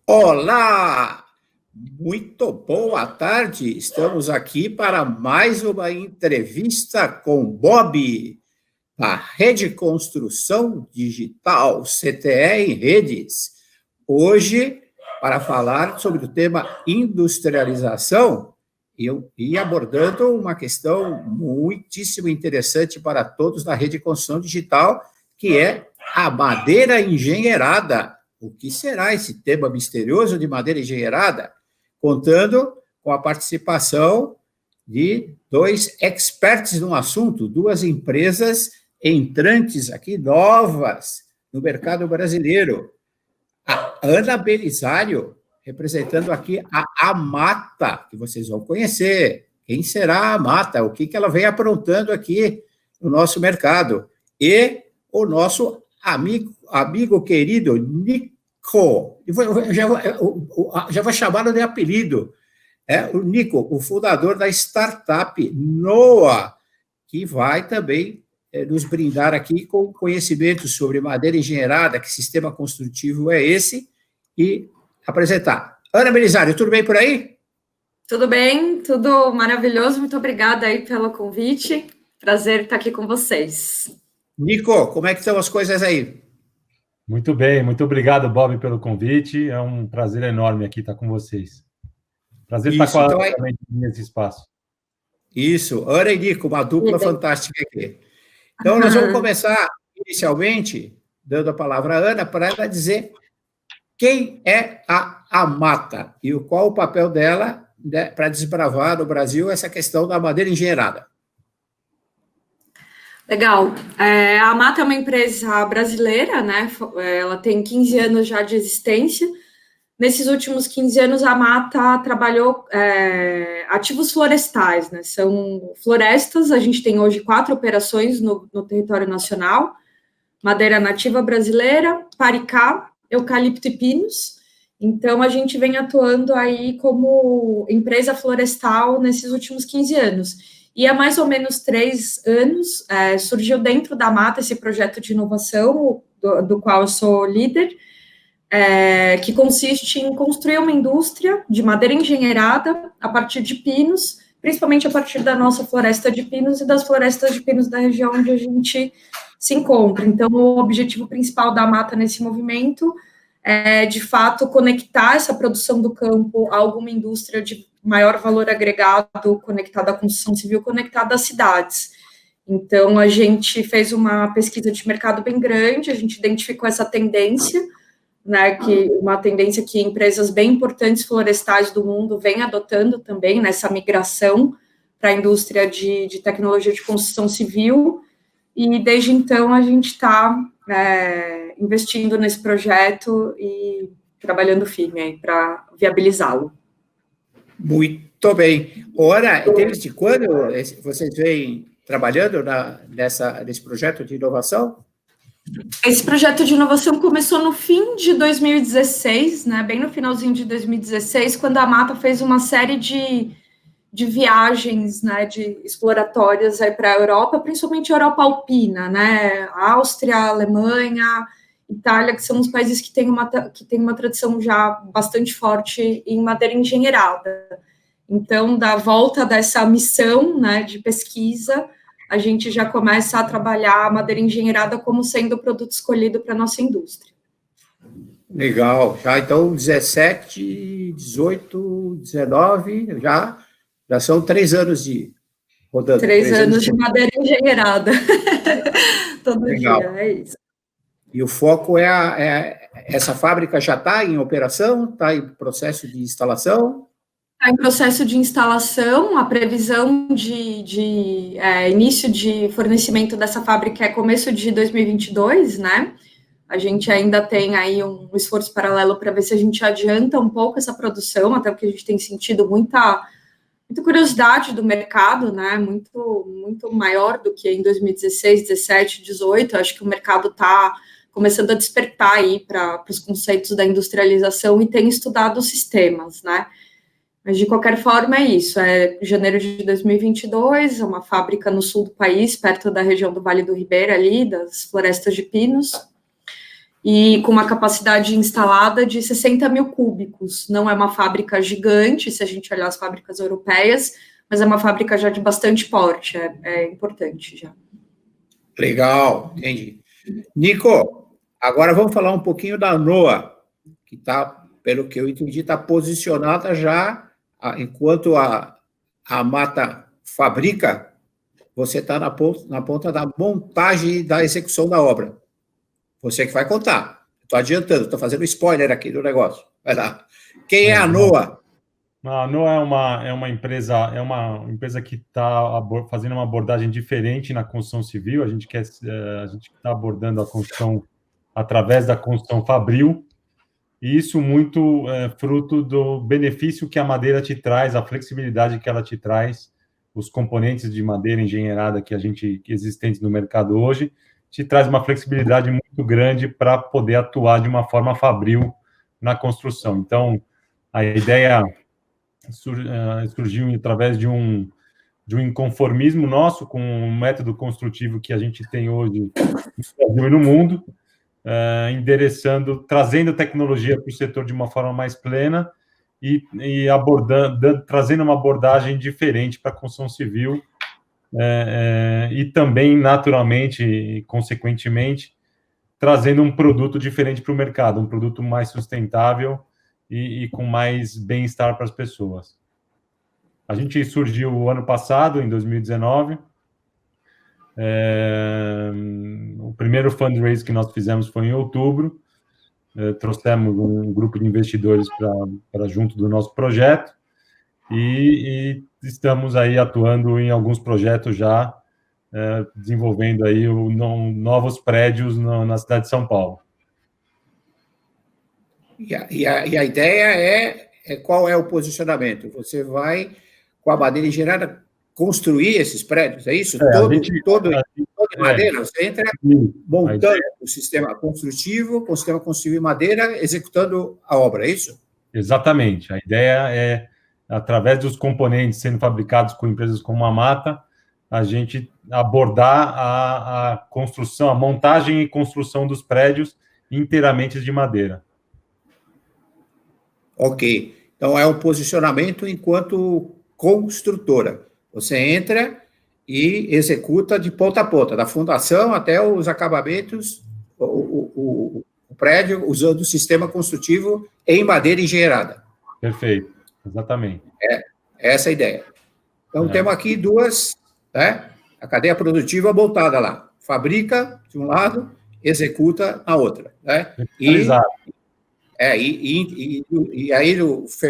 Olá! Muito boa tarde. Estamos aqui para mais uma entrevista com Bob, da Rede Construção Digital, CTE em Redes. Hoje, para falar sobre o tema industrialização, e abordando uma questão muitíssimo interessante para todos da Rede Construção Digital, que é a madeira engenheirada. O que será esse tema misterioso de madeira engenheirada? Contando com a participação de dois experts no assunto, duas empresas entrantes aqui, novas, no mercado brasileiro. A Ana Belisário, representando aqui a Amata, que vocês vão conhecer. Quem será a Amata? O que ela vem aprontando aqui no nosso mercado? E o nosso amigo querido, Nico. Já vou chamá-lo de apelido. O Nico, o fundador da startup Noah, que vai também nos brindar aqui com conhecimentos sobre madeira engenheirada, que sistema construtivo é esse, e apresentar. Ana Belisário, tudo bem por aí? Tudo bem, tudo maravilhoso, muito obrigada aí pelo convite, prazer estar aqui com vocês. Nico, como é que estão as coisas aí? Muito bem, muito obrigado, Bob, pelo convite, é um prazer enorme aqui estar com vocês. Prazer estar com a Ana também nesse espaço. Isso, Ana e Nico, uma dupla fantástica aqui. Então, nós vamos começar, inicialmente, dando a palavra à Ana, para ela dizer quem é a Amata e qual o papel dela, né, para desbravar no Brasil essa questão da madeira engenheirada. Legal. A Amata é uma empresa brasileira, né? Ela tem 15 anos já de existência. Nesses últimos 15 anos, a Amata trabalhou ativos florestais, né? São florestas, a gente tem hoje 4 operações no território nacional: madeira nativa brasileira, paricá, eucalipto e pinos. Então, a gente vem atuando aí como empresa florestal nesses últimos 15 anos. E há mais ou menos 3 anos, surgiu dentro da Amata esse projeto de inovação, do qual eu sou líder, que consiste em construir uma indústria de madeira engenheirada a partir de pinos, principalmente a partir da nossa floresta de pinos e das florestas de pinos da região onde a gente se encontra. Então, o objetivo principal da Amata nesse movimento é, de fato, conectar essa produção do campo a alguma indústria de maior valor agregado, conectada à construção civil, conectada às cidades. Então, a gente fez uma pesquisa de mercado bem grande, a gente identificou essa tendência, né, uma tendência que empresas bem importantes florestais do mundo vêm adotando também, nessa migração para a indústria de tecnologia de construção civil, e desde então a gente está investindo nesse projeto e trabalhando firme aí para viabilizá-lo. Muito bem. Ora, desde quando vocês vêm trabalhando nesse projeto de inovação? Esse projeto de inovação começou no fim de 2016, né, bem no finalzinho de 2016, quando a Amata fez uma série de viagens, né, de exploratórias para a Europa, principalmente a Europa alpina, né, Áustria, Alemanha, Itália, que são os países que têm uma tradição já bastante forte em madeira engenheirada. Então, da volta dessa missão, né, de pesquisa, a gente já começa a trabalhar a madeira engenheirada como sendo o produto escolhido para a nossa indústria. Legal. Já então, 17, 18, 19, já são 3 anos de rodando. 3 anos de madeira engenheirada. Todo Legal. dia, é isso. E o foco essa fábrica já está em operação? Está em processo de instalação? Está em processo de instalação, a previsão de início de fornecimento dessa fábrica é começo de 2022, né? A gente ainda tem aí um esforço paralelo para ver se a gente adianta um pouco essa produção, até porque a gente tem sentido muita curiosidade do mercado, né? Muito maior do que em 2016, 17, 18. Acho que o mercado está começando a despertar aí para os conceitos da industrialização e tem estudado os sistemas, né? Mas, de qualquer forma, é isso. É janeiro de 2022, é uma fábrica no sul do país, perto da região do Vale do Ribeira, ali, das florestas de pinos. e com uma capacidade instalada de 60 mil cúbicos. Não é uma fábrica gigante, se a gente olhar as fábricas europeias, mas é uma fábrica já de bastante porte, é importante já. Legal, entendi. Nico, agora vamos falar um pouquinho da NOA, que está, pelo que eu entendi, está posicionada já, enquanto a Mata fabrica, você está na ponta da montagem e da execução da obra. Você que vai contar. Estou adiantando, estou fazendo spoiler aqui do negócio. Vai lá. Quem é a NOA? A NOA é uma empresa que está fazendo uma abordagem diferente na construção civil. A gente está abordando a construção através da construção fabril, e isso muito fruto do benefício que a madeira te traz, a flexibilidade que ela te traz, os componentes de madeira engenheirada que existentes no mercado hoje, te traz uma flexibilidade muito grande para poder atuar de uma forma fabril na construção. Então, a ideia surgiu através de um inconformismo nosso com o método construtivo que a gente tem hoje no Brasil e no mundo, trazendo tecnologia para o setor de uma forma mais plena e trazendo uma abordagem diferente para a construção civil, e também, naturalmente e consequentemente, trazendo um produto diferente para o mercado, um produto mais sustentável e com mais bem-estar para as pessoas. A gente surgiu o ano passado, em 2019. O primeiro fundraise que nós fizemos foi em outubro. Trouxemos um grupo de investidores para junto do nosso projeto e estamos aí atuando em alguns projetos já, desenvolvendo aí novos prédios na cidade de São Paulo. E a ideia qual é o posicionamento? Você vai, com a madeira engenheirada, construir esses prédios, é isso? Todo em madeira? Você entra montando o sistema construtivo em madeira, executando a obra, é isso? Exatamente. A ideia é, através dos componentes sendo fabricados com empresas como a Mata, a gente abordar a construção, a montagem e construção dos prédios inteiramente de madeira. Ok. Então, é um posicionamento enquanto construtora. Você entra e executa de ponta a ponta, da fundação até os acabamentos, o prédio, usando o sistema construtivo em madeira engenheirada. Perfeito, exatamente. Essa é a ideia. Então, temos aqui duas, né? A cadeia produtiva montada lá. Fabrica, de um lado, executa na outra. Né? E aí,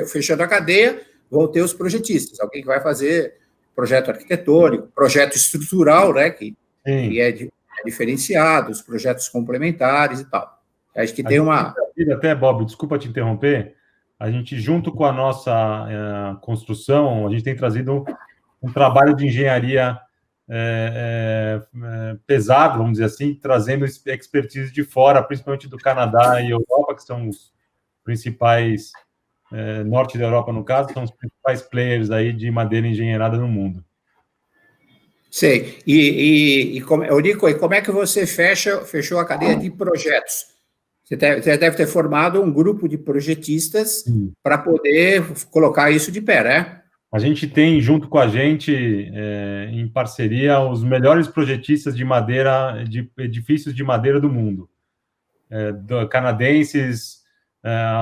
fechando a cadeia, vão ter os projetistas, alguém que vai fazer projeto arquitetônico, projeto estrutural, né, que é diferenciado, os projetos complementares e tal. Acho que tem uma... Até, Bob, desculpa te interromper, a gente, junto com a nossa construção, a gente tem trazido um trabalho de engenharia pesado, vamos dizer assim, trazendo expertise de fora, principalmente do Canadá e Europa, que são os principais, norte da Europa, no caso, são os principais players aí de madeira engenheirada no mundo. Sei. Nico, e como é que você fechou a cadeia de projetos? Você deve ter formado um grupo de projetistas para poder colocar isso de pé, né? A gente tem, junto com a gente, em parceria, os melhores projetistas de madeira, de edifícios de madeira do mundo. Canadenses,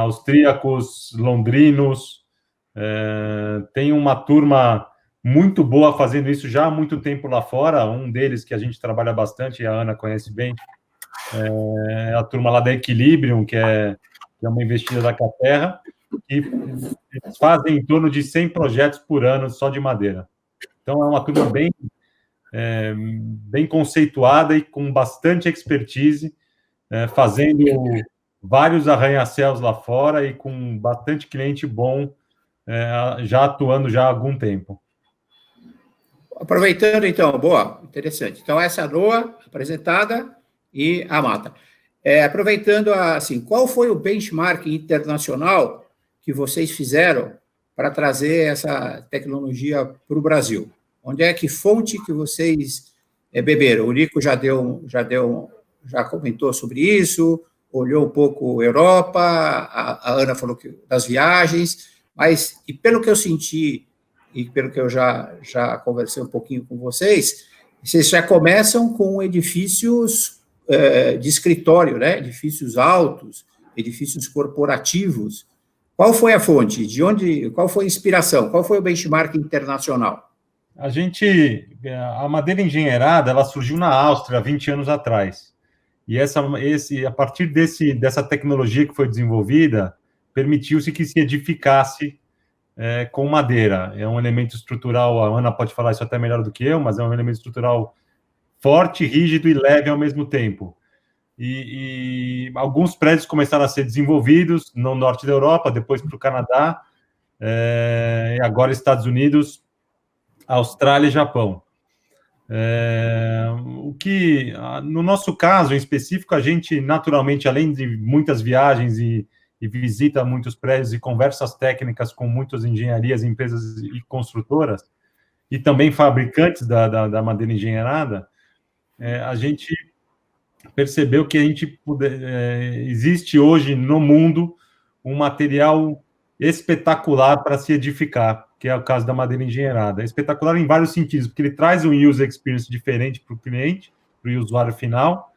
austríacos, londrinos. Tem uma turma muito boa fazendo isso já há muito tempo lá fora. Um deles que a gente trabalha bastante, a Ana conhece bem, é a turma lá da Equilibrium, que é uma investida da Caterra, que eles fazem em torno de 100 projetos por ano só de madeira. Então, é uma turma bem conceituada e com bastante expertise, fazendo vários arranha-céus lá fora e com bastante cliente bom, já atuando já há algum tempo. Aproveitando, então, boa, interessante. Então, essa NOA apresentada e a Mata. Aproveitando, assim, qual foi o benchmark internacional que vocês fizeram para trazer essa tecnologia para o Brasil? Onde é que fonte que vocês beberam? O Nico já comentou sobre isso, olhou um pouco Europa, a Ana falou das viagens, mas, e pelo que eu senti, e pelo que eu já conversei um pouquinho com vocês já começam com edifícios de escritório, né? Edifícios altos, edifícios corporativos. Qual foi a fonte? Qual foi a inspiração? Qual foi o benchmark internacional? A madeira engenheirada, ela surgiu na Áustria há 20 anos atrás. E a partir dessa tecnologia que foi desenvolvida, permitiu-se que se edificasse com madeira. É um elemento estrutural, a Ana pode falar isso até melhor do que eu, mas é um elemento estrutural forte, rígido e leve ao mesmo tempo. E alguns prédios começaram a ser desenvolvidos no norte da Europa, depois para o Canadá, e agora Estados Unidos, Austrália e Japão. No nosso caso, em específico, a gente, naturalmente, além de muitas viagens e visita muitos prédios e conversas técnicas com muitas engenharias, empresas e construtoras, e também fabricantes da madeira engenheirada, a gente percebeu que existe hoje no mundo um material espetacular para se edificar, que é o caso da madeira engenheirada. É espetacular em vários sentidos, porque ele traz um user experience diferente para o cliente, para o usuário final.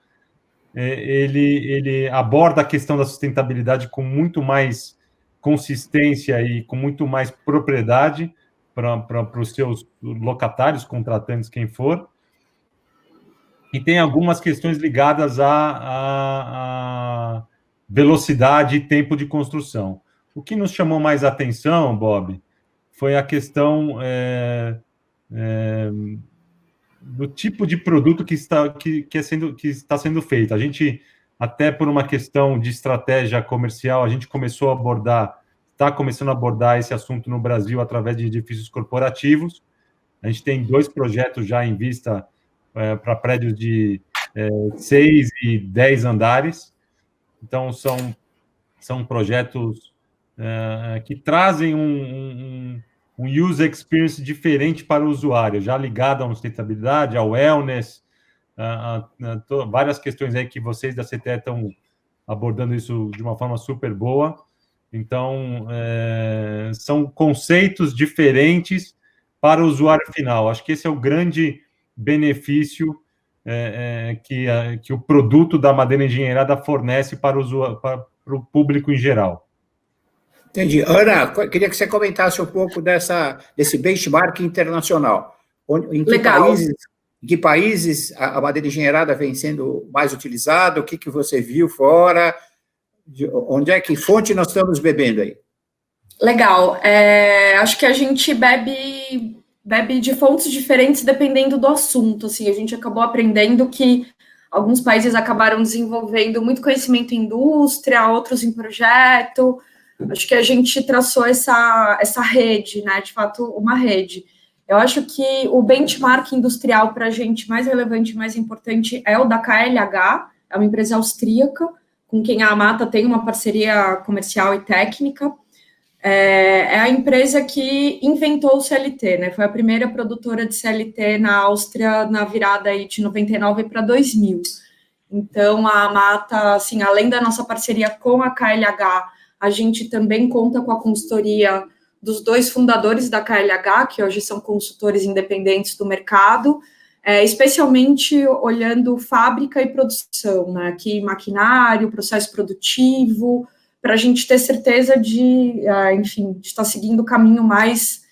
Ele aborda a questão da sustentabilidade com muito mais consistência e com muito mais propriedade para os seus locatários, contratantes, quem for. E tem algumas questões ligadas à velocidade e tempo de construção. O que nos chamou mais atenção, Bob, foi a questão do tipo de produto que está sendo feito. A gente, até por uma questão de estratégia comercial, a gente está começando a abordar esse assunto no Brasil através de edifícios corporativos. A gente tem 2 projetos já em vista para prédios de 6 e 10 andares. Então, são projetos que trazem um user experience diferente para o usuário, já ligado à sustentabilidade, ao wellness, várias questões aí que vocês da CTE estão abordando isso de uma forma super boa. Então, são conceitos diferentes para o usuário final. Acho que esse é o grande benefício que o produto da madeira engenheirada fornece para o público em geral. Entendi. Ana, queria que você comentasse um pouco desse benchmark internacional. Em que países a madeira engenheirada vem sendo mais utilizada? O que você viu fora? Que fonte nós estamos bebendo aí? Legal. Acho que a gente bebe de fontes diferentes dependendo do assunto. Assim, a gente acabou aprendendo que alguns países acabaram desenvolvendo muito conhecimento em indústria, outros em projeto. Acho que a gente traçou essa rede, né? De fato, uma rede. Eu acho que o benchmark industrial para a gente mais relevante, mais importante é o da KLH, é uma empresa austríaca, com quem a Amata tem uma parceria comercial e técnica. É a empresa que inventou o CLT, né? Foi a primeira produtora de CLT na Áustria na virada aí de 99 para 2000. Então, a Amata, assim, além da nossa parceria com a KLH, a gente também conta com a consultoria dos 2 fundadores da KLH, que hoje são consultores independentes do mercado, especialmente olhando fábrica e produção, né? Aqui, maquinário, processo produtivo, para a gente ter certeza de estar seguindo o caminho mais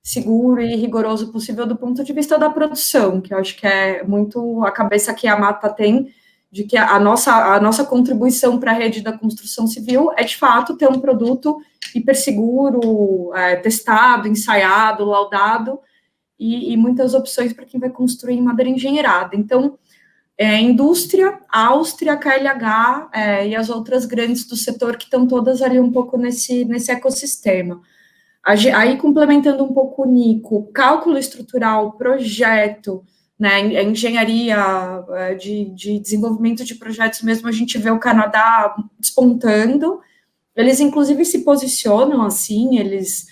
seguro e rigoroso possível do ponto de vista da produção, que eu acho que é muito a cabeça que a Amata tem, de que a nossa contribuição para a rede da construção civil é, de fato, ter um produto hiperseguro, testado, ensaiado, laudado, e muitas opções para quem vai construir em madeira engenheirada. Então, indústria, Áustria, KLH e as outras grandes do setor que estão todas ali um pouco nesse ecossistema. Aí, complementando um pouco o Nico, cálculo estrutural, projeto, né, engenharia de desenvolvimento de projetos mesmo, a gente vê o Canadá despontando. Eles, inclusive, se posicionam assim, eles,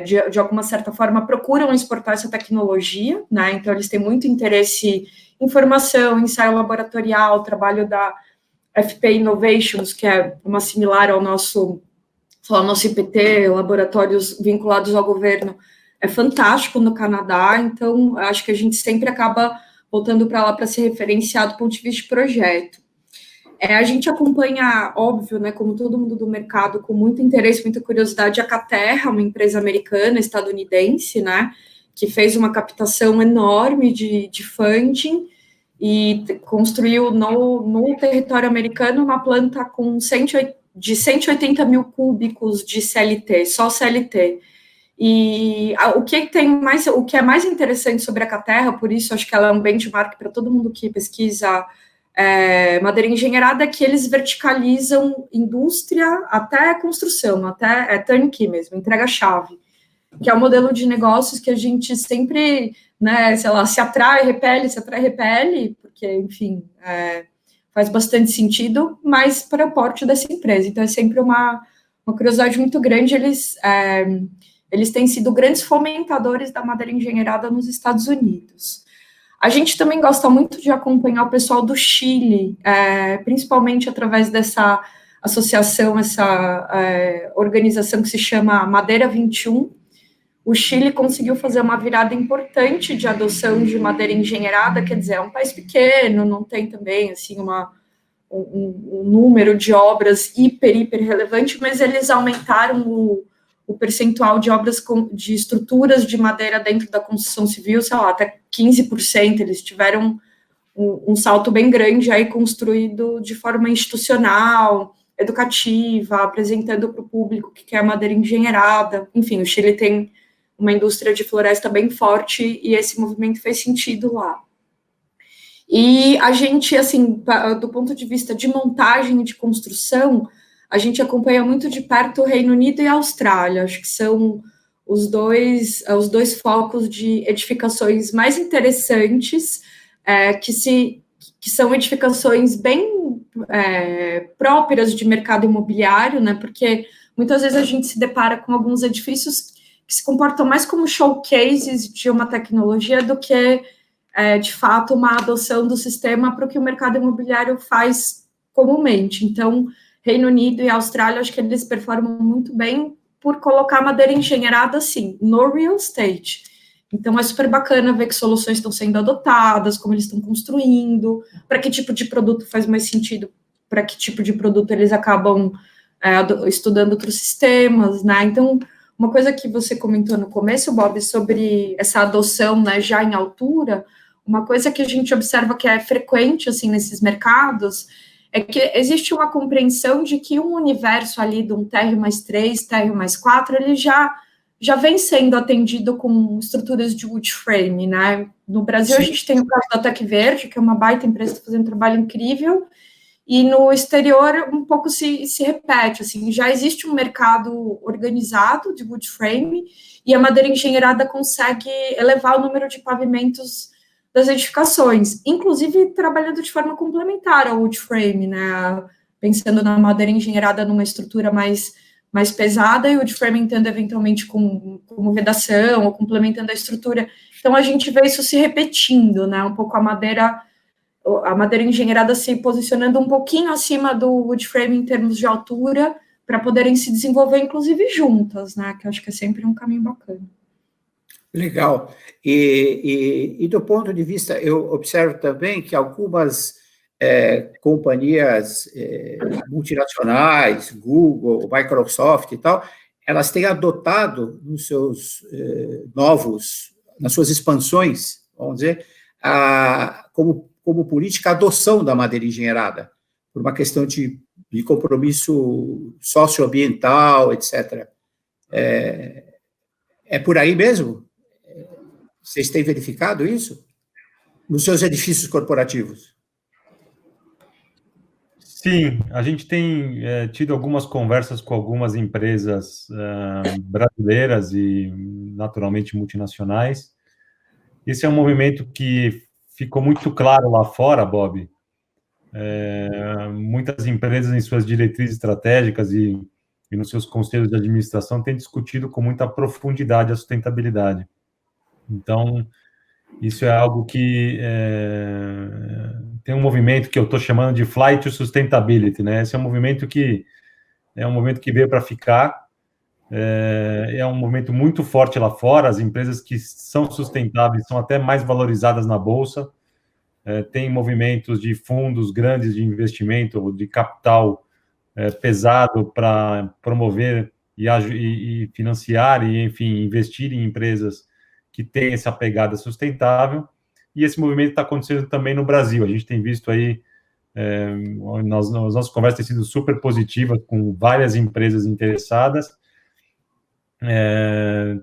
de alguma certa forma, procuram exportar essa tecnologia, né, então eles têm muito interesse em formação, ensaio laboratorial, trabalho FP Innovations, que é uma similar ao nosso IPT, laboratórios vinculados ao governo, é fantástico no Canadá, então acho que a gente sempre acaba voltando para lá para ser referenciado do ponto de vista de projeto. A gente acompanha, óbvio, né, como todo mundo do mercado, com muito interesse, muita curiosidade, a Caterra, uma empresa americana, estadunidense, né, que fez uma captação enorme de funding e construiu no território americano uma planta com 180 mil cúbicos de CLT, só CLT. E o que é mais interessante sobre a Caterra, por isso acho que ela é um benchmark para todo mundo que pesquisa madeira engenheirada, é que eles verticalizam indústria até construção, até turnkey mesmo, entrega-chave, que é o modelo de negócios que a gente sempre, né, sei lá, se atrai, repele, porque, enfim, faz bastante sentido, mas para o porte dessa empresa. Então, é sempre uma curiosidade muito grande. Eles têm sido grandes fomentadores da madeira engenheirada nos Estados Unidos. A gente também gosta muito de acompanhar o pessoal do Chile, principalmente através dessa associação, essa organização que se chama Madeira 21. O Chile conseguiu fazer uma virada importante de adoção de madeira engenheirada, quer dizer, é um país pequeno, não tem também assim um número de obras hiper relevante, mas eles aumentaram o percentual de obras de estruturas de madeira dentro da construção civil, sei lá, até 15%, eles tiveram um salto bem grande aí construído de forma institucional, educativa, apresentando para o público que quer madeira engenheirada. Enfim, o Chile tem uma indústria de floresta bem forte e esse movimento fez sentido lá. E a gente, assim, do ponto de vista de montagem e de construção, a gente acompanha muito de perto o Reino Unido e a Austrália, acho que são os dois focos de edificações mais interessantes, que são edificações bem próprias de mercado imobiliário, né, porque muitas vezes a gente se depara com alguns edifícios que se comportam mais como showcases de uma tecnologia do que, de fato, uma adoção do sistema para o que o mercado imobiliário faz comumente. Então, Reino Unido e Austrália, acho que eles performam muito bem por colocar madeira engenheirada, assim, no real estate. Então, é super bacana ver que soluções estão sendo adotadas, como eles estão construindo, para que tipo de produto faz mais sentido, para que tipo de produto eles acabam estudando outros sistemas, né? Então, uma coisa que você comentou no começo, Bob, sobre essa adoção, né, já em altura, uma coisa que a gente observa que é frequente, assim, nesses mercados, é que existe uma compreensão de que um universo ali de um TR+3, TR+4, ele já vem sendo atendido com estruturas de wood frame, né? No Brasil, sim, a gente tem o caso da Tec Verde, que é uma baita empresa que está fazendo um trabalho incrível, e no exterior um pouco se repete, assim, já existe um mercado organizado de wood frame, e a madeira engenheirada consegue elevar o número de pavimentos das edificações, inclusive trabalhando de forma complementar ao wood frame, né, pensando na madeira engenheirada numa estrutura mais pesada e o wood frame entrando eventualmente como vedação ou complementando a estrutura. Então a gente vê isso se repetindo, né, um pouco a madeira engenheirada se posicionando um pouquinho acima do wood frame em termos de altura para poderem se desenvolver, inclusive juntas, né, que eu acho que é sempre um caminho bacana. Legal. E do ponto de vista, eu observo também que algumas companhias multinacionais, Google, Microsoft e tal, elas têm adotado nos seus nas suas expansões, vamos dizer, como política a adoção da madeira engenheirada, por uma questão de compromisso socioambiental, etc. É por aí mesmo? Vocês têm verificado isso nos seus edifícios corporativos? Sim, a gente tem tido algumas conversas com algumas empresas brasileiras e, naturalmente, multinacionais. Esse é um movimento que ficou muito claro lá fora, Bob. Muitas empresas, em suas diretrizes estratégicas e nos seus conselhos de administração, têm discutido com muita profundidade a sustentabilidade. Então, Isso é algo que tem um movimento que eu estou chamando de Flight to Sustainability, né? Esse é um movimento que veio para ficar. É um movimento muito forte lá fora. As empresas que são sustentáveis são até mais valorizadas na bolsa. Tem movimentos de fundos grandes de investimento, de capital pesado para promover e financiar e, enfim, investir em empresas que têm essa pegada sustentável. E esse movimento está acontecendo também no Brasil. A gente tem visto aí, as nossas conversas têm sido super positivas com várias empresas interessadas.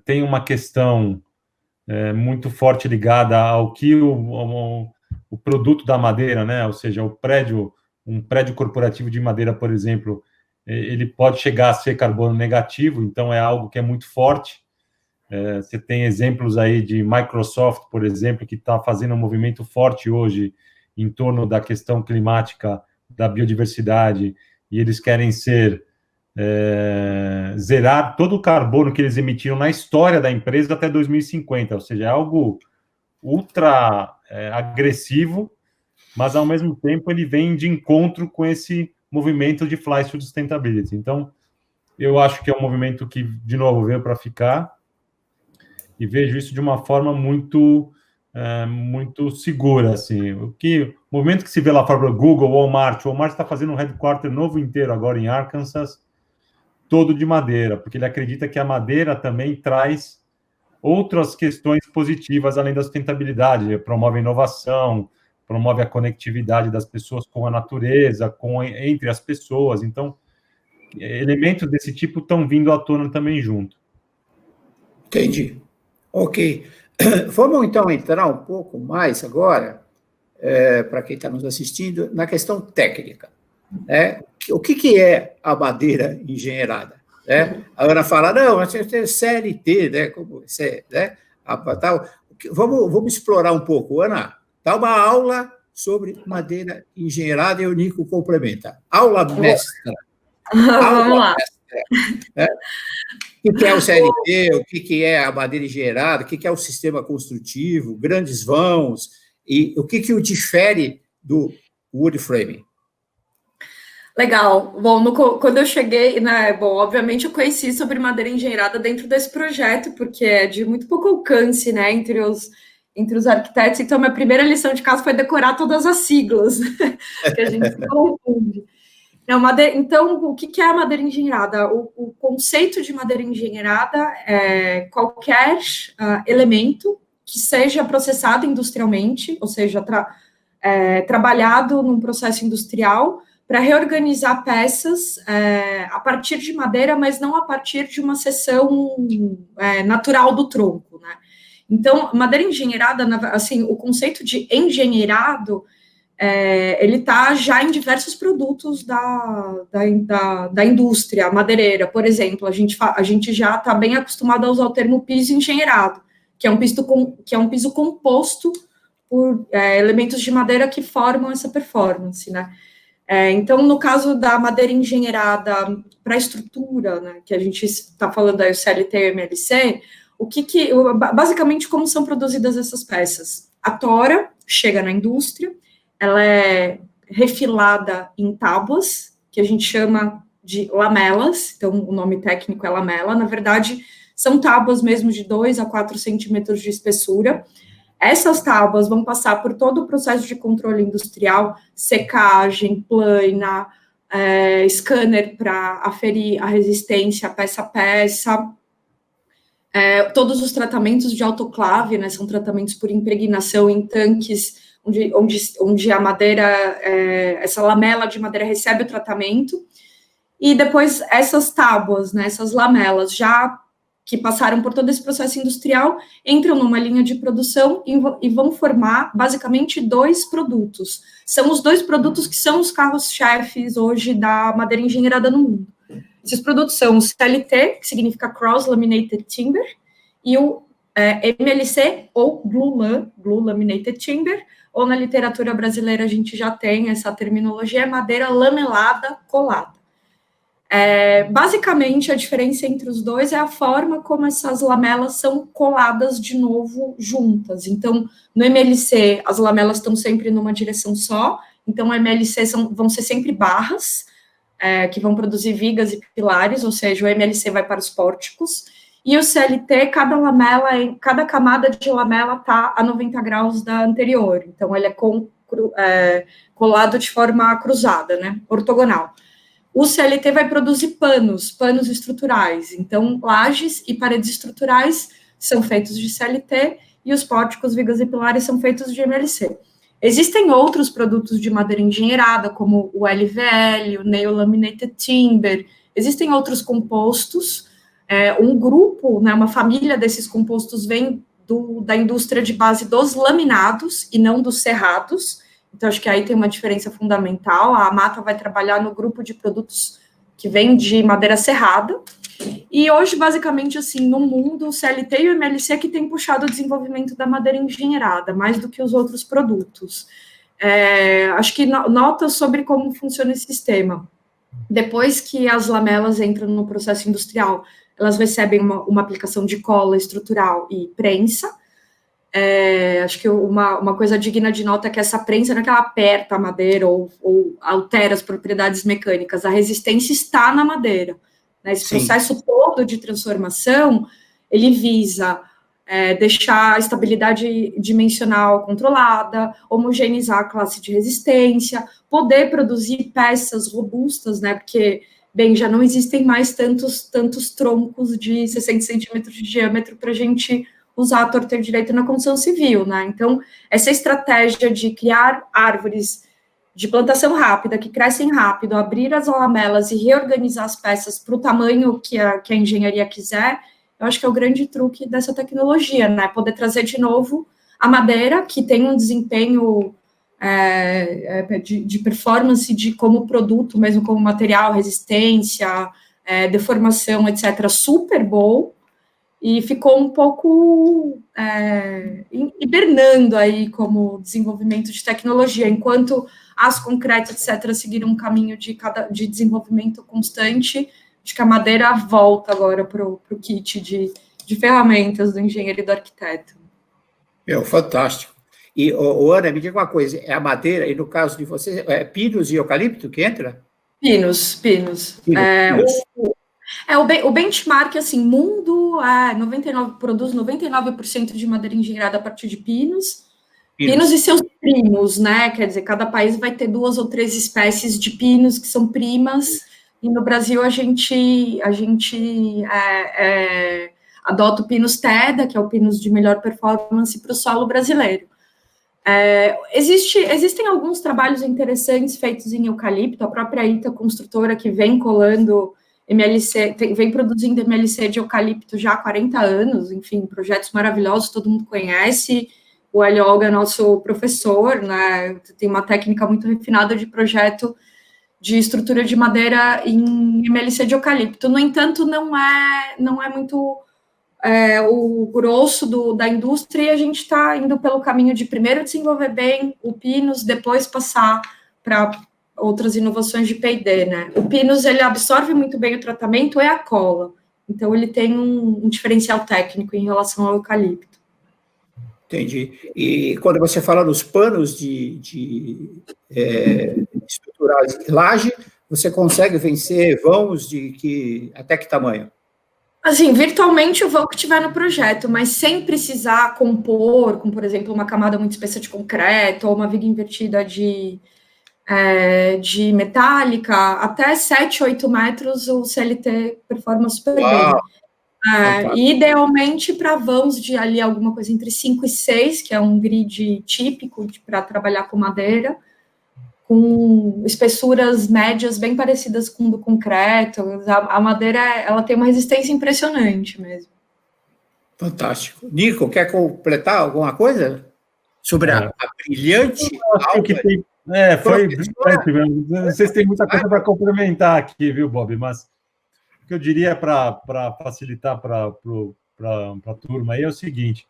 Tem uma questão muito forte ligada ao que o produto da madeira, né? Ou seja, um prédio corporativo de madeira, por exemplo, ele pode chegar a ser carbono negativo, então é algo que é muito forte. Você tem exemplos aí de Microsoft, por exemplo, que está fazendo um movimento forte hoje em torno da questão climática, da biodiversidade, e eles querem zerar todo o carbono que eles emitiram na história da empresa até 2050, ou seja, é algo ultra agressivo, mas ao mesmo tempo ele vem de encontro com esse movimento de Flight to Sustainability. Então, eu acho que é um movimento que, de novo, veio para ficar, e vejo isso de uma forma muito segura, assim. O movimento que se vê lá fora, Google, Walmart está fazendo um headquarter novo inteiro agora em Arkansas, todo de madeira, porque ele acredita que a madeira também traz outras questões positivas além da sustentabilidade, promove a inovação, promove a conectividade das pessoas com a natureza, entre as pessoas. Então, elementos desse tipo estão vindo à tona também junto. Entendi. Ok. Vamos, então, entrar um pouco mais agora, para quem está nos assistindo, na questão técnica. O que é a madeira engenheirada? A Ana fala, não, você tem CLT, né? Como você, né? Tal. Vamos explorar um pouco. Ana, dá uma aula sobre madeira engenheirada e o Nico complementa. Aula mestra. Vamos lá. Mestra, O que é o CLT, o que é a madeira engenheirada, o que é o sistema construtivo, grandes vãos, e o que o difere do wood framing? Legal. Bom, quando eu cheguei, né, obviamente eu conheci sobre madeira engenheirada dentro desse projeto, porque é de muito pouco alcance, né, entre os arquitetos. Então, minha primeira lição de casa foi decorar todas as siglas, que a gente se confunde. Então, o que é a madeira engenheirada? O conceito de madeira engenheirada é qualquer elemento que seja processado industrialmente, ou seja, trabalhado num processo industrial para reorganizar peças a partir de madeira, mas não a partir de uma seção natural do tronco, né? Então, madeira engenheirada, assim, o conceito de engenheirado, ele está já em diversos produtos da indústria madeireira. Por exemplo, a gente já está bem acostumado a usar o termo piso engenheirado, que é um piso composto por elementos de madeira que formam essa performance, né? Então, no caso da madeira engenheirada para a estrutura, né, que a gente está falando aí, o CLT e o MLC, basicamente, como são produzidas essas peças? A tora chega na indústria, ela é refilada em tábuas, que a gente chama de lamelas, então o nome técnico é lamela, na verdade, são tábuas mesmo de 2 a 4 centímetros de espessura. Essas tábuas vão passar por todo o processo de controle industrial, secagem, plana, scanner para aferir a resistência peça a peça, todos os tratamentos de autoclave, né, são tratamentos por impregnação em tanques, onde a madeira, essa lamela de madeira recebe o tratamento, e depois essas tábuas, né, essas lamelas, já que passaram por todo esse processo industrial, entram numa linha de produção e vão formar, basicamente, 2 produtos. São os 2 produtos que são os carros-chefes hoje da madeira engenheirada no mundo. Esses produtos são o CLT, que significa Cross Laminated Timber, e o MLC, ou Glue Laminated Timber, ou na literatura brasileira a gente já tem essa terminologia, madeira lamelada colada. Basicamente, a diferença entre os dois é a forma como essas lamelas são coladas de novo juntas. Então, no MLC, as lamelas estão sempre numa direção só, então, o MLC vão ser sempre barras, que vão produzir vigas e pilares, ou seja, o MLC vai para os pórticos, e o CLT, cada camada de lamela está a 90 graus da anterior, então ele é colado de forma cruzada, né, ortogonal. O CLT vai produzir panos estruturais, então lajes e paredes estruturais são feitos de CLT, e os pórticos, vigas e pilares são feitos de MLC. Existem outros produtos de madeira engenheirada, como o LVL, o Nail Laminated Timber, existem outros compostos, um grupo, né, uma família desses compostos vem da indústria de base dos laminados e não dos serrados, então acho que aí tem uma diferença fundamental. A Amata vai trabalhar no grupo de produtos que vem de madeira serrada, e hoje, basicamente, assim, no mundo, o CLT e o MLC que tem puxado o desenvolvimento da madeira engenheirada, mais do que os outros produtos. Acho que nota sobre como funciona esse sistema. Depois que as lamelas entram no processo industrial, elas recebem uma aplicação de cola estrutural e prensa. Acho que uma coisa digna de nota é que essa prensa não é que ela aperta a madeira ou altera as propriedades mecânicas, a resistência está na madeira. Esse processo todo de transformação, ele visa deixar a estabilidade dimensional controlada, homogeneizar a classe de resistência, poder produzir peças robustas, né? Porque, bem, já não existem mais tantos troncos de 60 centímetros de diâmetro para a gente usar a torta direita na construção civil, né? Então, essa estratégia de criar árvores de plantação rápida, que crescem rápido, abrir as lamelas e reorganizar as peças para o tamanho que a engenharia quiser, eu acho que é o grande truque dessa tecnologia, né? Poder trazer de novo a madeira, que tem um desempenho de performance como produto, mesmo como material, resistência, deformação, etc., super bom, e ficou um pouco hibernando aí como desenvolvimento de tecnologia, enquanto as concretas, etc., seguiram um caminho de desenvolvimento constante. Acho que a madeira volta agora para o kit de ferramentas do engenheiro e do arquiteto. Fantástico. E, Ana, me diga uma coisa, é a madeira, e no caso de vocês, pinos e eucalipto que entra? Pinos. O benchmark, assim, mundo produz 99% de madeira engenheirada a partir de pinos e seus primos, né? Quer dizer, cada país vai ter 2 ou 3 espécies de pinos que são primas, e no Brasil a gente adota o Pinus Teda, que é o Pinus de melhor performance para o solo brasileiro. Existem alguns trabalhos interessantes feitos em eucalipto, a própria ITA construtora que vem colando MLC, vem produzindo MLC de eucalipto já há 40 anos, enfim, projetos maravilhosos, todo mundo conhece. O Hélio Olga é nosso professor, né? Tem uma técnica muito refinada de projeto de estrutura de madeira em MLC de eucalipto. No entanto, não é muito o grosso da indústria, e a gente está indo pelo caminho de primeiro desenvolver bem o Pinus, depois passar para outras inovações de P&D, né? O Pinus, ele absorve muito bem o tratamento e a cola, então ele tem um diferencial técnico em relação ao eucalipto. Entendi. E quando você fala nos panos estruturais de laje, você consegue vencer vãos até que tamanho? Assim, virtualmente o vão que tiver no projeto, mas sem precisar compor, com, por exemplo, uma camada muito espessa de concreto ou uma viga invertida de metálica, até 7, 8 metros o CLT performa super bem. E idealmente para vãos de ali alguma coisa entre 5 e 6, que é um grid típico para trabalhar com madeira, com espessuras médias bem parecidas com do concreto. A madeira, ela tem uma resistência impressionante mesmo. Fantástico. Nico, quer completar alguma coisa sobre a brilhante aula? Foi brilhante mesmo. Não sei se tem muita coisa para complementar aqui, viu, Bob? Mas o que eu diria para facilitar para a turma aí é o seguinte: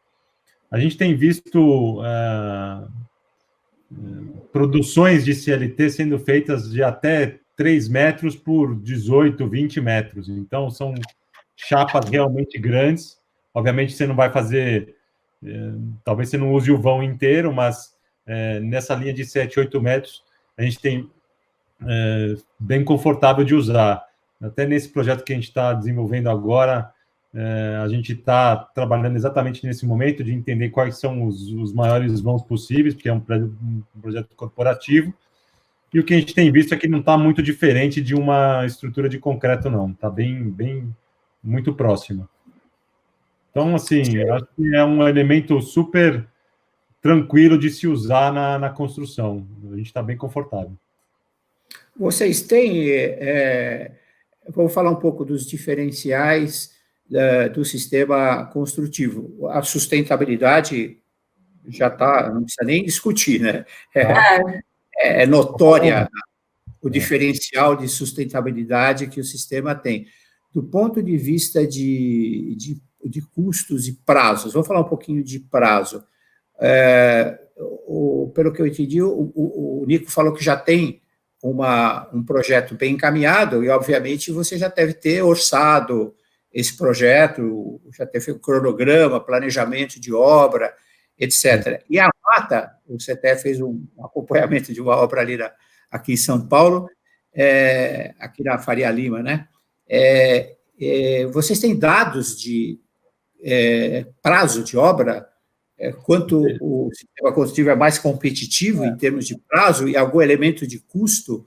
a gente tem visto produções de CLT sendo feitas de até 3 metros por 18, 20 metros. Então, são chapas realmente grandes. Obviamente, você não vai fazer... talvez você não use o vão inteiro, mas nessa linha de 7, 8 metros, a gente tem bem confortável de usar. Até nesse projeto que a gente está desenvolvendo agora, a gente está trabalhando exatamente nesse momento de entender quais são os maiores vãos possíveis, porque é um projeto corporativo, e o que a gente tem visto é que não está muito diferente de uma estrutura de concreto, não. Está bem, muito próxima. Então, assim, acho que é um elemento super tranquilo de se usar na construção. A gente está bem confortável. Vocês têm... vou falar um pouco dos diferenciais do sistema construtivo. A sustentabilidade já está, não precisa nem discutir, né? É notória o diferencial de sustentabilidade que o sistema tem. Do ponto de vista de custos e prazos, vou falar um pouquinho de prazo. Pelo que eu entendi, o Nico falou que já tem um projeto bem encaminhado e, obviamente, você já deve ter orçado esse projeto, já ter feito cronograma, planejamento de obra, etc. E a Mata, você até fez um acompanhamento de uma obra ali aqui em São Paulo, aqui na Faria Lima, né? Vocês têm dados de prazo de obra? Quanto o sistema construtivo é mais competitivo em termos de prazo e algum elemento de custo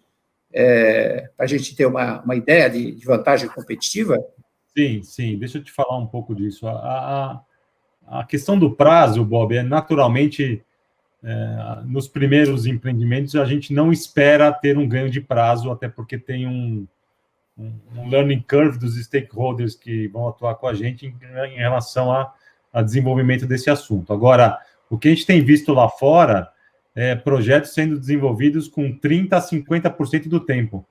para a gente ter uma ideia de vantagem competitiva? Sim. Deixa eu te falar um pouco disso. A questão do prazo, Bob, naturalmente, nos primeiros empreendimentos, a gente não espera ter um ganho de prazo, até porque tem um learning curve dos stakeholders que vão atuar com a gente em relação a desenvolvimento desse assunto. Agora, o que a gente tem visto lá fora é projetos sendo desenvolvidos com 30% a 50% do tempo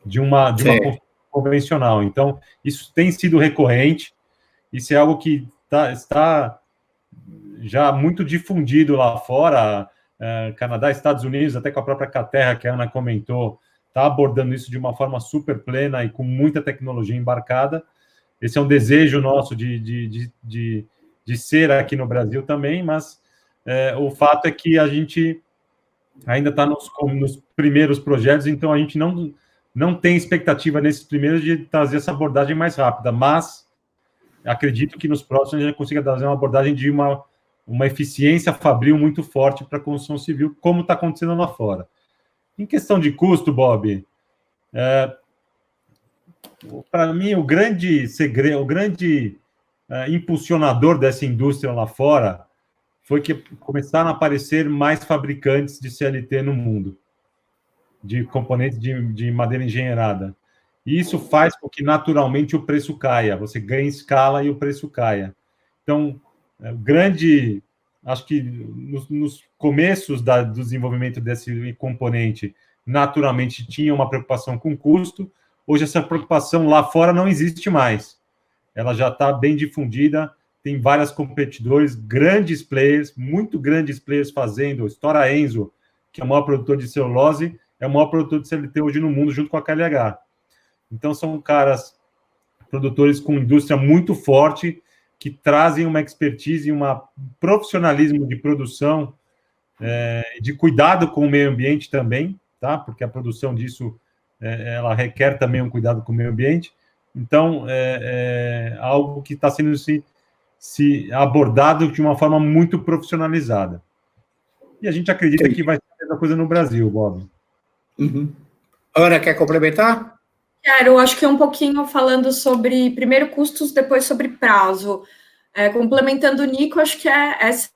de uma construção convencional. Então, isso tem sido recorrente, isso é algo que está já muito difundido lá fora, Canadá, Estados Unidos, até com a própria Caterra, que a Ana comentou, está abordando isso de uma forma super plena e com muita tecnologia embarcada. Esse é um desejo nosso de ser aqui no Brasil também, mas o fato é que a gente ainda está nos primeiros projetos, então a gente não tem expectativa nesses primeiros de trazer essa abordagem mais rápida, mas acredito que nos próximos a gente consiga trazer uma abordagem de uma eficiência fabril muito forte para a construção civil, como está acontecendo lá fora. Em questão de custo, Bob, para mim, o grande segredo, o grande impulsionador dessa indústria lá fora foi que começaram a aparecer mais fabricantes de CLT no mundo, de componentes de madeira engenheirada. E isso faz com que, naturalmente, o preço caia. Você ganha escala e o preço caia. Então, acho que nos começos do desenvolvimento desse componente, naturalmente, tinha uma preocupação com custo. Hoje, essa preocupação lá fora não existe mais. Ela já está bem difundida, tem vários competidores, grandes players, muito grandes players fazendo. Stora Enso, que é o maior produtor de celulose, é o maior produtor de CLT hoje no mundo, junto com a KLH. Então, são caras, produtores com indústria muito forte, que trazem uma expertise e um profissionalismo de produção, de cuidado com o meio ambiente também, tá? Porque a produção disso, ela requer também um cuidado com o meio ambiente. Então, é algo que está sendo se abordado de uma forma muito profissionalizada. E a gente acredita que vai ser a mesma coisa no Brasil, Bob. Uhum. Ana, quer complementar? Quero, acho que um pouquinho falando sobre, primeiro, custos, depois sobre prazo. Complementando o Nico, acho que essa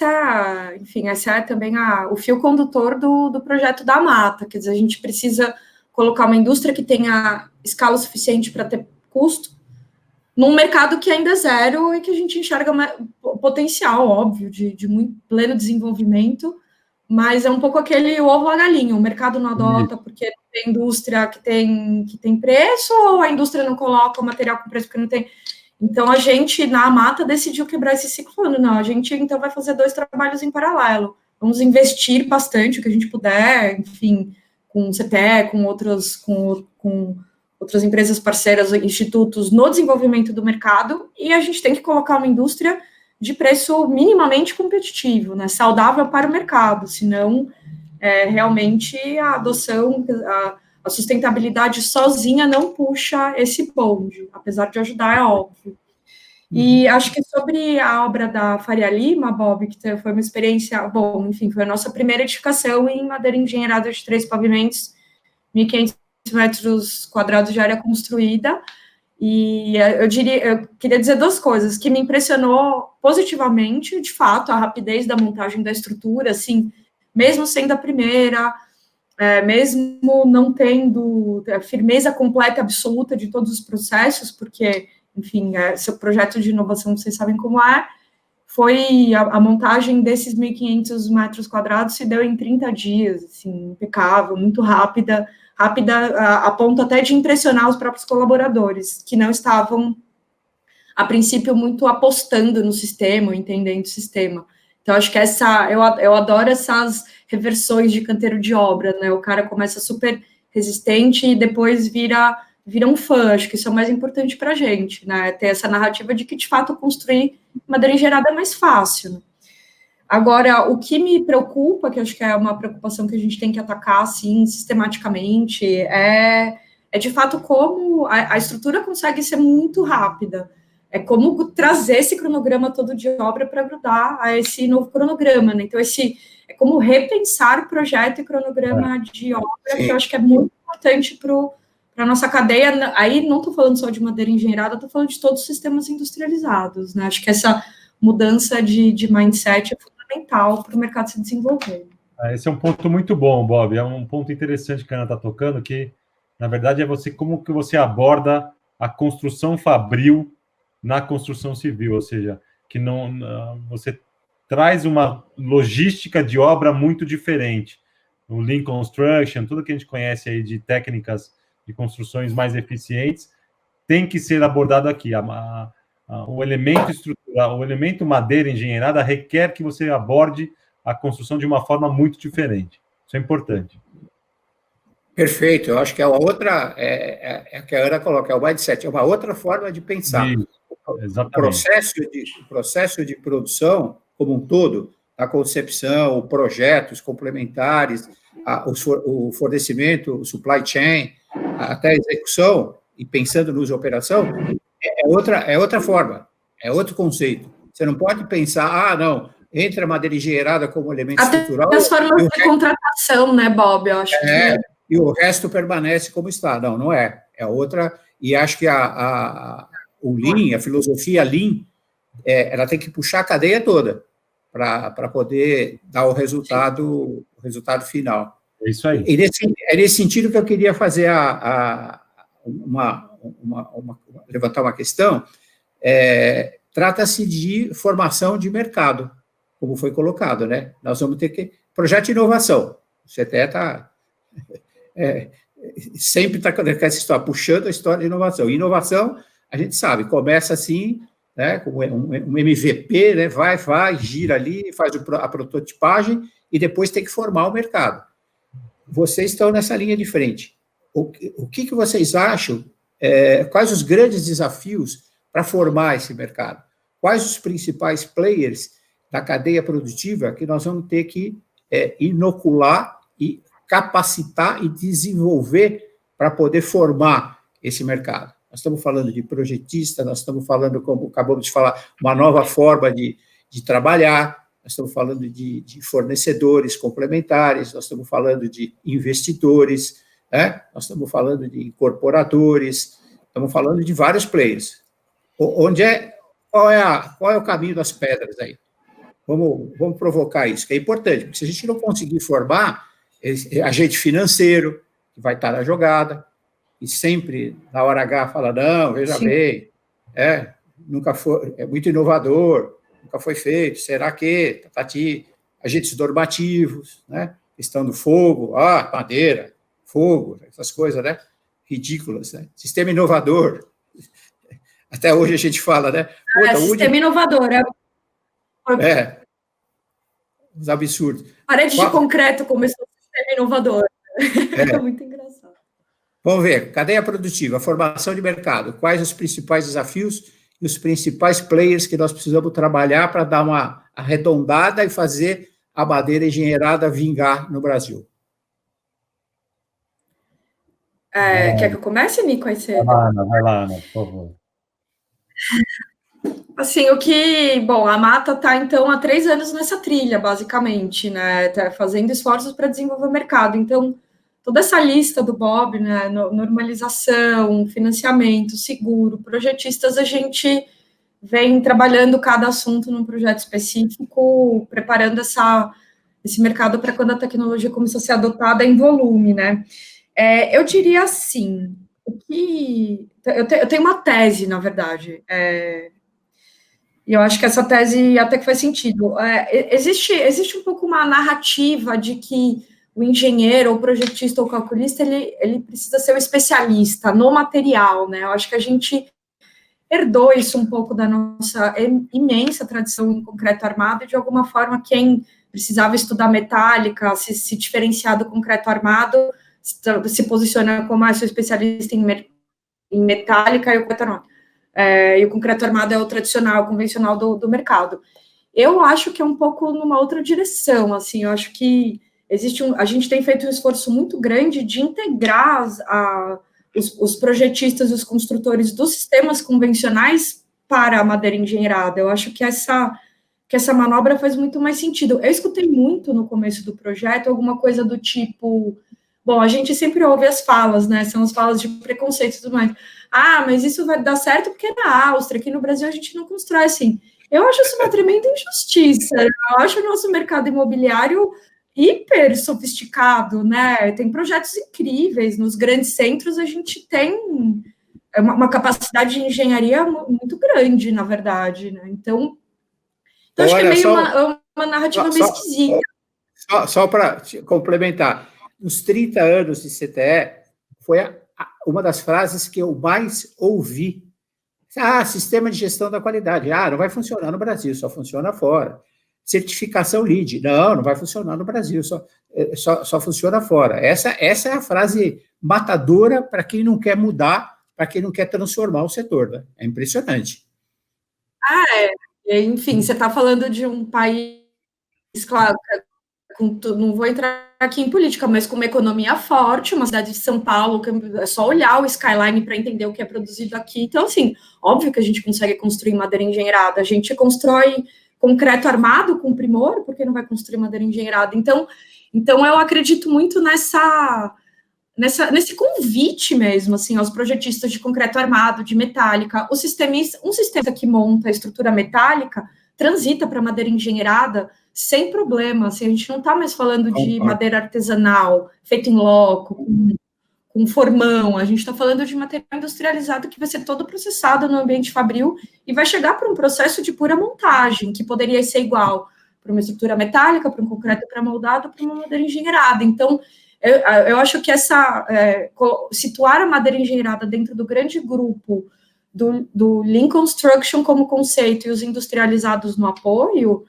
é também o fio condutor do projeto da Mata, quer dizer, a gente precisa colocar uma indústria que tenha escala suficiente para ter custo, num mercado que ainda é zero e que a gente enxerga potencial, óbvio, de muito pleno desenvolvimento, mas é um pouco aquele ovo a galinha, o mercado não adota porque tem indústria que tem preço, ou a indústria não coloca o material com preço porque não tem. Então, a gente, na Mata, decidiu quebrar esse ciclo, falando, não, a gente, então, vai fazer 2 trabalhos em paralelo. Vamos investir bastante, o que a gente puder, enfim, com o CTE, com outras empresas parceiras, institutos, no desenvolvimento do mercado, e a gente tem que colocar uma indústria de preço minimamente competitivo, né, saudável para o mercado, senão realmente a adoção, a sustentabilidade sozinha não puxa esse bonde, apesar de ajudar, é óbvio. E acho que sobre a obra da Faria Lima, Bob, que foi uma experiência, bom, enfim, foi a nossa primeira edificação em madeira engenheirada de 3 pavimentos, 1.500 metros quadrados de área construída, e eu queria dizer 2 coisas, que me impressionou positivamente, de fato, a rapidez da montagem da estrutura, assim, mesmo sendo a primeira, mesmo não tendo a firmeza completa, absoluta de todos os processos, porque, enfim, seu projeto de inovação, vocês sabem como foi a montagem desses 1.500 metros quadrados se deu em 30 dias, assim, impecável, muito rápida, a ponto até de impressionar os próprios colaboradores, que não estavam, a princípio, muito apostando no sistema, entendendo o sistema. Então, acho que eu adoro essas reversões de canteiro de obra, né? O cara começa super resistente e depois vira um fã. Acho que isso é o mais importante para a gente, né? Ter essa narrativa de que, de fato, construir madeira engenheirada é mais fácil, né? Agora, o que me preocupa, que acho que é uma preocupação que a gente tem que atacar, assim, sistematicamente, é de fato como a estrutura consegue ser muito rápida. É como trazer esse cronograma todo de obra para grudar a esse novo cronograma, né? Então, é como repensar o projeto e cronograma de obra, que eu acho que é muito importante para a nossa cadeia. Aí não estou falando só de madeira engenheirada, estou falando de todos os sistemas industrializados, né? Acho que essa mudança de mindset é fundamental para o mercado se desenvolver. Esse é um ponto muito bom, Bob. É um ponto interessante que a Ana está tocando, que, na verdade, é como que você aborda a construção fabril na construção civil, ou seja, que você traz uma logística de obra muito diferente. O Lean Construction, tudo que a gente conhece aí de técnicas de construções mais eficientes, tem que ser abordado aqui. O elemento estrutural, o elemento madeira engenheirada requer que você aborde a construção de uma forma muito diferente. Isso é importante. Perfeito. Eu acho que é uma outra, que a Ana coloca, é o mindset, é uma outra forma de pensar. Exatamente. O processo de produção, como um todo, a concepção, o projetos complementares, o fornecimento, o supply chain, até a execução, e pensando no uso de operação, é outra forma, é outro conceito. Você não pode pensar, não, entra a madeira engenheirada como elemento estrutural. As formas de contratação, né, Bob? Eu acho que... E o resto permanece como está. Não é. É outra. E acho que o Lean, a filosofia Lean, ela tem que puxar a cadeia toda para poder dar o resultado final. É isso aí. E nesse sentido que eu queria fazer levantar uma questão. Trata-se de formação de mercado, como foi colocado, né? Nós vamos ter que... Projeto de inovação. O CTE está... sempre está com essa história, puxando a história de inovação. Inovação, a gente sabe, começa assim, né, com um MVP, né, vai, gira ali, faz a prototipagem e depois tem que formar o mercado. Vocês estão nessa linha de frente. O que vocês acham? Quais os grandes desafios para formar esse mercado? Quais os principais players da cadeia produtiva que nós vamos ter que inocular e capacitar e desenvolver para poder formar esse mercado? Nós estamos falando de projetista, nós estamos falando, como acabamos de falar, uma nova forma de trabalhar, nós estamos falando de fornecedores complementares, nós estamos falando de investidores, né? Nós estamos falando de incorporadores, estamos falando de vários players. Qual é o caminho das pedras aí? Vamos provocar isso, que é importante, porque se a gente não conseguir formar agente financeiro, que vai estar na jogada, e sempre, na hora H, fala, não, veja bem, nunca foi, é muito inovador, nunca foi feito, será que, agentes normativos, né, questão do fogo, madeira, fogo, essas coisas, né, ridículas, né, sistema inovador, até hoje a gente fala, né? Sistema inovador, os absurdos. Parede de concreto começou o sistema inovador. É muito engraçado. Vamos ver, cadeia produtiva, formação de mercado, quais os principais desafios e os principais players que nós precisamos trabalhar para dar uma arredondada e fazer a madeira engenheirada vingar no Brasil? Quer que eu comece, Nico? Vai lá, Ana, por favor. Assim, bom, a Mata está, então, há 3 anos nessa trilha, basicamente, né, tá fazendo esforços para desenvolver o mercado. Então, toda essa lista do Bob, né, normalização, financiamento, seguro, projetistas, a gente vem trabalhando cada assunto num projeto específico, preparando esse mercado para quando a tecnologia começar a ser adotada em volume, né. Eu diria assim, eu tenho uma tese, na verdade, e eu acho que essa tese até que faz sentido. Existe um pouco uma narrativa de que o engenheiro, ou projetista, ou calculista, ele precisa ser um especialista no material, né? Eu acho que a gente herdou isso um pouco da nossa imensa tradição em concreto armado, e de alguma forma quem precisava estudar metálica, se diferenciar do concreto armado, se posiciona como sou especialista em metálica e o concreto armado. E o concreto armado é o tradicional, convencional do mercado. Eu acho que é um pouco numa outra direção, assim, eu acho que a gente tem feito um esforço muito grande de integrar os projetistas e os construtores dos sistemas convencionais para a madeira engenheirada. Eu acho que essa manobra faz muito mais sentido. Eu escutei muito no começo do projeto alguma coisa do tipo, bom, a gente sempre ouve as falas, né, são as falas de preconceito e tudo mais. Mas isso vai dar certo porque é na Áustria, aqui no Brasil a gente não constrói assim. Eu acho isso uma tremenda injustiça. Eu acho o nosso mercado imobiliário hiper sofisticado, né? Tem projetos incríveis. Nos grandes centros a gente tem uma capacidade de engenharia muito grande, na verdade, né? Então acho que é meio uma narrativa meio esquisita. Só para complementar, nos 30 anos de CTE, foi uma das frases que eu mais ouvi. Sistema de gestão da qualidade. Não vai funcionar no Brasil, só funciona fora. Certificação LEED. Não vai funcionar no Brasil, só funciona fora. Essa é a frase matadora para quem não quer mudar, para quem não quer transformar o setor. Né? É impressionante. Enfim, você está falando de um país, claro, não vou entrar aqui em política, mas com uma economia forte, uma cidade de São Paulo, que é só olhar o skyline para entender o que é produzido aqui. Então, assim, óbvio que a gente consegue construir madeira engenheirada, a gente constrói concreto armado com primor, porque não vai construir madeira engenheirada. Então eu acredito muito nesse convite mesmo, assim, aos projetistas de concreto armado, de metálica. Um sistema que monta a estrutura metálica transita para madeira engenheirada sem problema, assim, a gente não está mais falando de madeira artesanal, feita em loco, com formão, a gente está falando de material industrializado que vai ser todo processado no ambiente fabril e vai chegar para um processo de pura montagem, que poderia ser igual para uma estrutura metálica, para um concreto pré-moldado, para uma madeira engenheirada. Então, eu acho que situar a madeira engenheirada dentro do grande grupo do Lean Construction como conceito e os industrializados no apoio,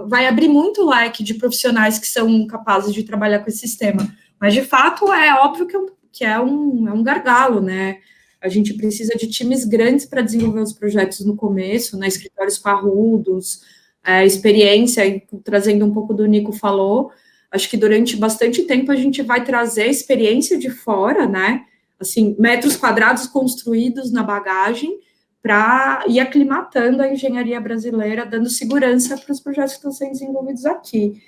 vai abrir muito o leque de profissionais que são capazes de trabalhar com esse sistema. Mas, de fato, é óbvio que é um gargalo, né? A gente precisa de times grandes para desenvolver os projetos no começo, né? Escritórios parrudos, experiência, trazendo um pouco do Nico falou. Acho que durante bastante tempo a gente vai trazer experiência de fora, né? Assim, metros quadrados construídos na bagagem, para ir aclimatando a engenharia brasileira, dando segurança para os projetos que estão sendo desenvolvidos aqui.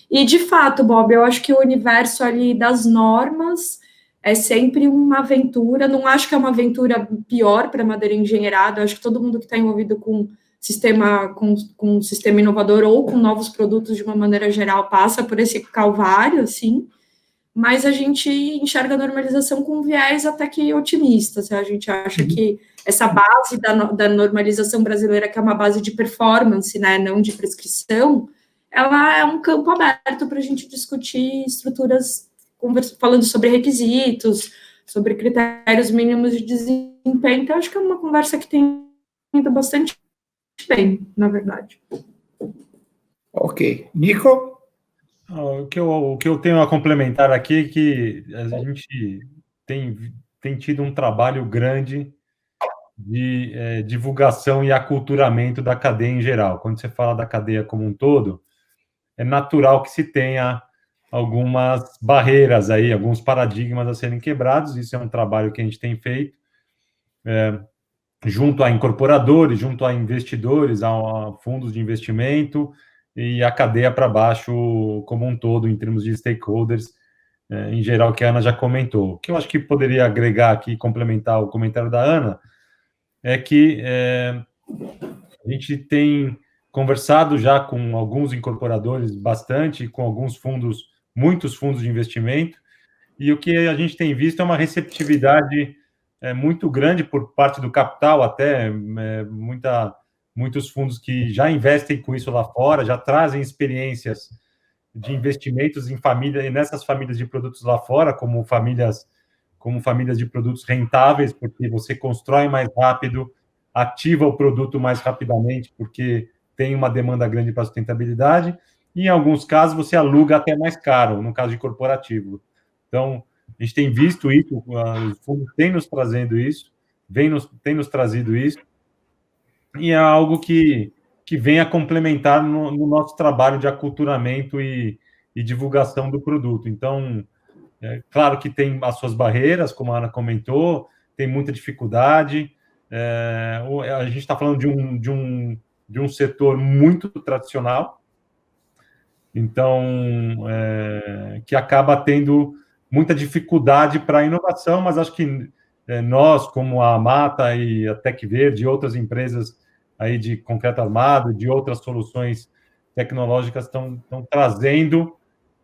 E, de fato, Bob, eu acho que o universo ali das normas é sempre uma aventura, não acho que é uma aventura pior para a madeira engenheirada, eu acho que todo mundo que está envolvido com um sistema inovador ou com novos produtos de uma maneira geral passa por esse calvário, assim, mas a gente enxerga a normalização com um viés até que otimista, a gente acha que essa base da normalização brasileira, que é uma base de performance, né, não de prescrição, ela é um campo aberto para a gente discutir estruturas, falando sobre requisitos, sobre critérios mínimos de desempenho, então acho que é uma conversa que tem ido bastante bem, na verdade. Ok. Nico? O que eu tenho a complementar aqui é que a gente tem tido um trabalho grande de divulgação e aculturamento da cadeia em geral. Quando você fala da cadeia como um todo, é natural que se tenha algumas barreiras aí, alguns paradigmas a serem quebrados. Isso é um trabalho que a gente tem feito junto a incorporadores, junto a investidores, a fundos de investimento e a cadeia para baixo como um todo, em termos de stakeholders, em geral, que a Ana já comentou. O que eu acho que poderia agregar aqui, complementar o comentário da Ana, é que a gente tem conversado já com alguns incorporadores bastante, com alguns fundos, muitos fundos de investimento, e o que a gente tem visto é uma receptividade muito grande por parte do capital, até muitos fundos que já investem com isso lá fora, já trazem experiências de investimentos em família, nessas famílias de produtos lá fora, como famílias de produtos rentáveis, porque você constrói mais rápido, ativa o produto mais rapidamente, porque tem uma demanda grande para sustentabilidade, e em alguns casos você aluga até mais caro, no caso de corporativo. Então, a gente tem visto isso, os fundos têm nos trazendo isso, têm nos trazido isso, e é algo que vem a complementar no nosso trabalho de aculturamento e divulgação do produto. Então, claro que tem as suas barreiras, como a Ana comentou, tem muita dificuldade. A gente está falando de um setor muito tradicional, então, que acaba tendo muita dificuldade para a inovação, mas acho que nós, como a Mata e a Tec Verde e outras empresas aí de concreto armado, de outras soluções tecnológicas, estão trazendo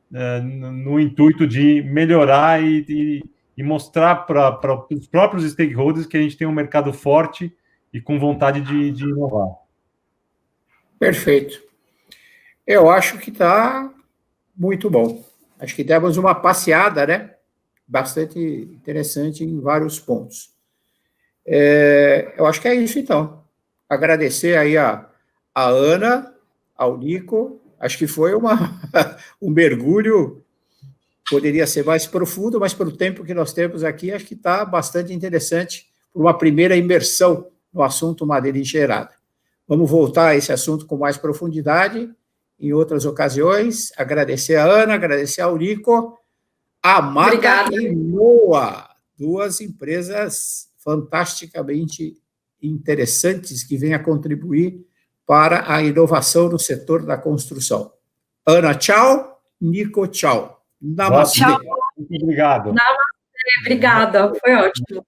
no intuito de melhorar e mostrar para os próprios stakeholders que a gente tem um mercado forte e com vontade de inovar. Perfeito. Eu acho que está muito bom. Acho que demos uma passeada, né? Bastante interessante em vários pontos. Eu acho que é isso, então. Agradecer aí a Ana, ao Nico. Acho que foi um mergulho, poderia ser mais profundo, mas pelo tempo que nós temos aqui, acho que está bastante interessante para uma primeira imersão no assunto madeira engerada. Vamos voltar a esse assunto com mais profundidade em outras ocasiões. Agradecer a Ana, agradecer ao Nico, a Mata e Moa, duas empresas fantasticamente interessantes que vêm a contribuir para a inovação no setor da construção. Ana, tchau. Nico, tchau. Namastê. Tchau. Muito obrigado. Namastê, obrigada. Foi ótimo.